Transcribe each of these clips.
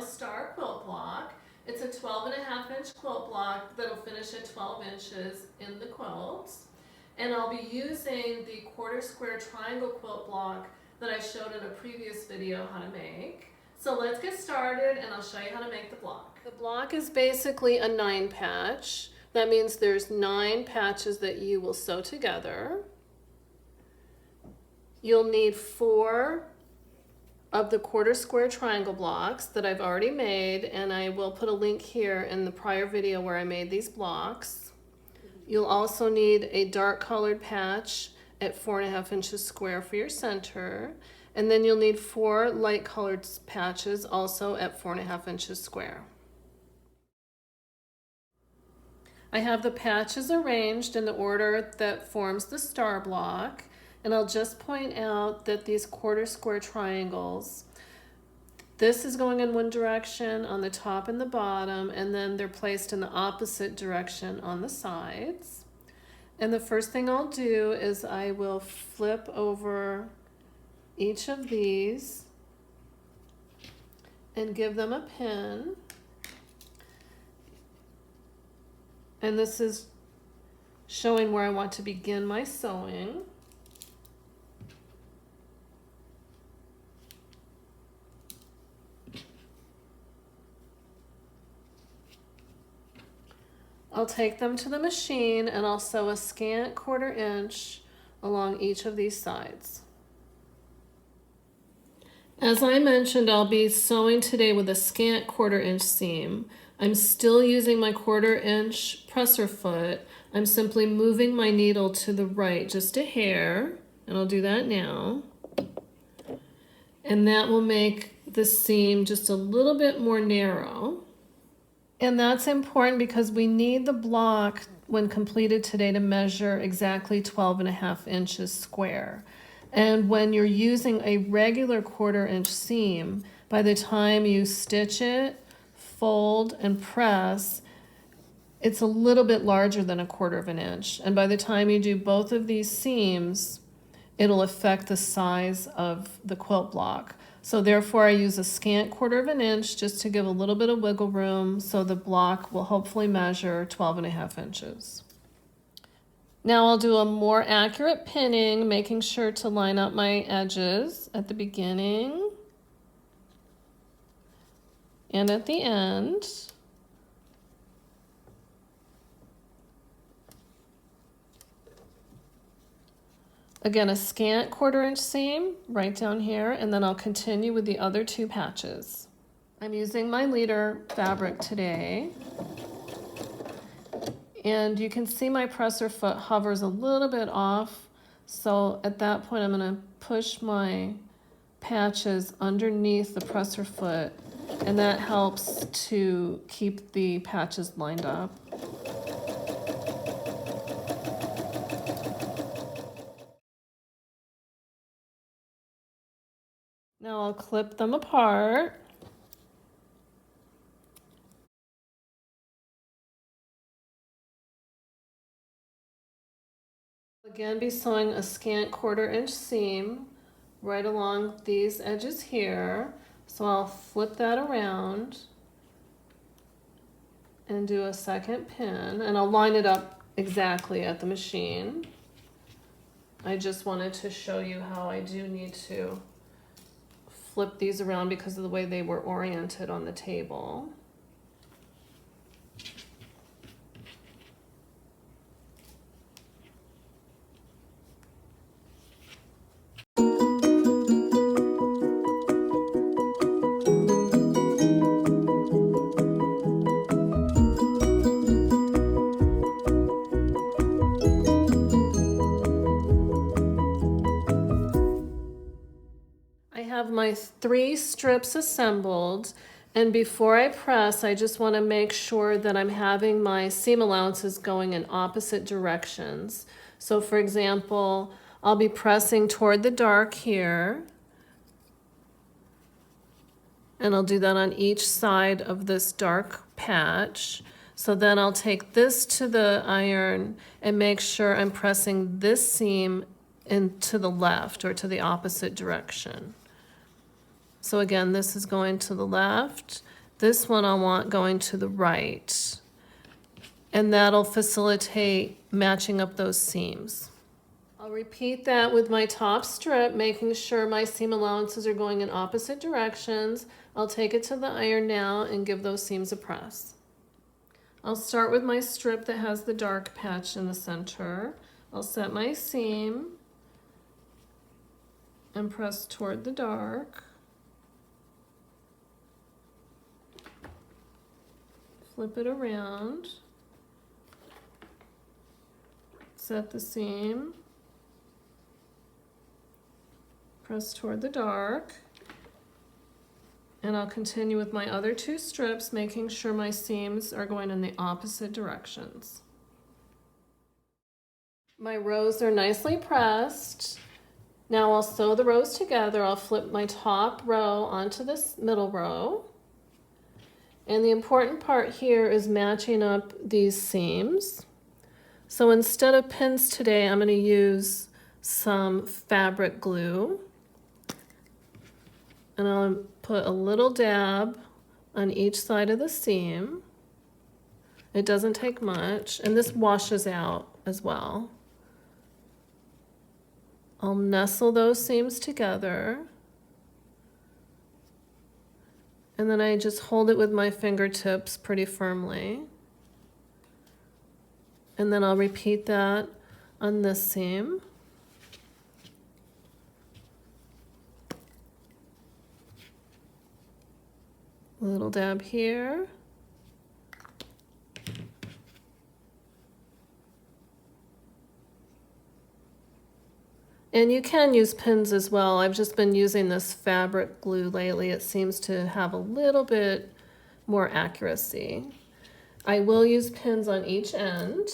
Star Quilt Block. It's a 12.5-inch quilt block that'll finish at 12 inches in the quilt. And I'll be using the quarter square triangle quilt block that I showed in a previous video how to make. So let's get started and I'll show you how to make the block. The block is basically a 9 patch. That means there's 9 patches that you will sew together. You'll need 4 of the quarter square triangle blocks that I've already made, and I will put a link here in the prior video where I made these blocks. You'll also need a dark colored patch at 4.5 inches square for your center, and then you'll need 4 light colored patches also at 4.5 inches square. I have the patches arranged in the order that forms the star block. And I'll just point out that these quarter square triangles, this is going in one direction on the top and the bottom, and then they're placed in the opposite direction on the sides. And the first thing I'll do is I will flip over each of these and give them a pin. And this is showing where I want to begin my sewing. I'll take them to the machine and I'll sew a scant 1/4 inch along each of these sides. As I mentioned, I'll be sewing today with a scant 1/4 inch seam. I'm still using my 1/4 inch presser foot. I'm simply moving my needle to the right just a hair, and I'll do that now. And that will make the seam just a little bit more narrow. And that's important because we need the block when completed today to measure exactly 12.5 inches square. And when you're using a regular 1/4 inch seam, by the time you stitch it, fold, and press, it's a little bit larger than 1/4 inch. And by the time you do both of these seams, it'll affect the size of the quilt block. So therefore I use a scant 1/4 inch just to give a little bit of wiggle room so the block will hopefully measure 12.5 inches. Now I'll do a more accurate pinning, making sure to line up my edges at the beginning and at the end. Again, a scant 1/4 inch seam right down here, and then I'll continue with the other 2 patches. I'm using my leader fabric today, and you can see my presser foot hovers a little bit off, so at that point I'm going to push my patches underneath the presser foot, and that helps to keep the patches lined up. Now I'll clip them apart. Again, be sewing a scant 1/4 inch seam right along these edges here. So I'll flip that around and do a second pin, and I'll line it up exactly at the machine. I just wanted to show you how I do need to flip these around because of the way they were oriented on the table. I have my 3 strips assembled, and before I press, I just want to make sure that I'm having my seam allowances going in opposite directions. So for example, I'll be pressing toward the dark here, and I'll do that on each side of this dark patch. So then I'll take this to the iron and make sure I'm pressing this seam into the left or to the opposite direction. So again, this is going to the left, This one I want going to the right. And that'll facilitate matching up those seams. I'll repeat that with my top strip, making sure my seam allowances are going in opposite directions. I'll take it to the iron now and give those seams a press. I'll start with my strip that has the dark patch in the center. I'll set my seam and press toward the dark. Flip it around. Set the seam. Press toward the dark. And I'll continue with my other two strips, making sure my seams are going in the opposite directions. My rows are nicely pressed. Now I'll sew the rows together. I'll flip my top row onto this middle row. And the important part here is matching up these seams. So instead of pins today, I'm going to use some fabric glue. And I'll put a little dab on each side of the seam. It doesn't take much, and this washes out as well. I'll nestle those seams together. And then I just hold it with my fingertips pretty firmly. And then I'll repeat that on this seam. A little dab here. And you can use pins as well. I've just been using this fabric glue lately. It seems to have a little bit more accuracy. I will use pins on each end.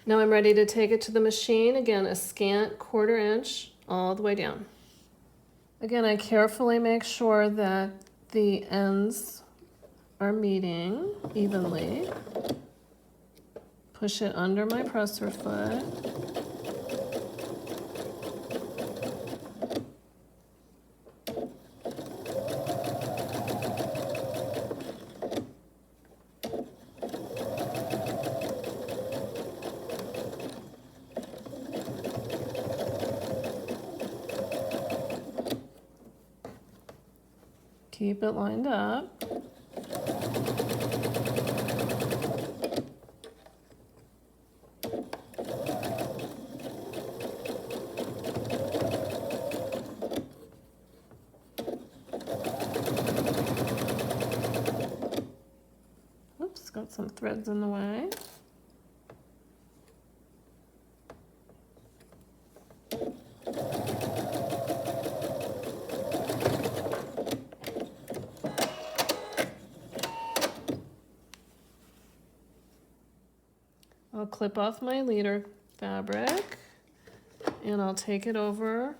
Now I'm ready to take it to the machine. Again, a scant 1/4 inch all the way down. Again, I carefully make sure that the ends are meeting evenly. Push it under my presser foot. Keep it lined up. Oops, got some threads in the way. I'll clip off my leader fabric and I'll take it over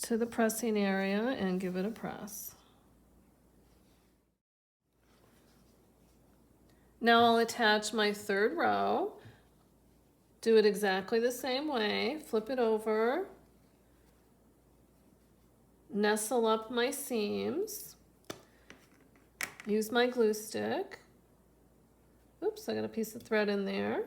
to the pressing area and give it a press. Now I'll attach my third row. Do it exactly the same way. Flip it over. Nestle up my seams. Use my glue stick. Oops, I got a piece of thread in there.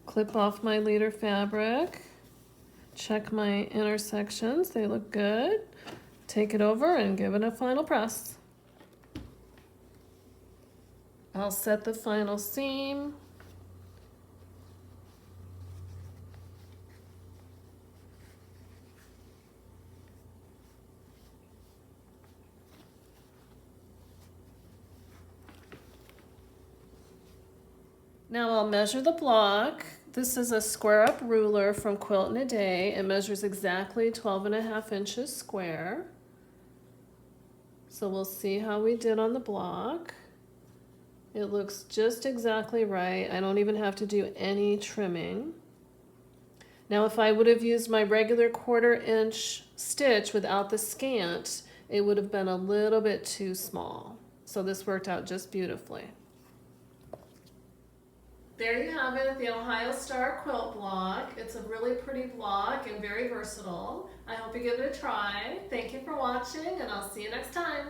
Clip off my leader fabric. Check my intersections, they look good. Take it over and give it a final press. I'll set the final seam. Now I'll measure the block. This is a square up ruler from Quilt in a Day. It measures exactly 12.5 inches square. So we'll see how we did on the block. It looks just exactly right. I don't even have to do any trimming. Now if I would have used my regular 1/4 inch stitch without the scant, it would have been a little bit too small. So this worked out just beautifully. There you have it, the Ohio Star Quilt Block. It's a really pretty block and very versatile. I hope you give it a try. Thank you for watching, and I'll see you next time.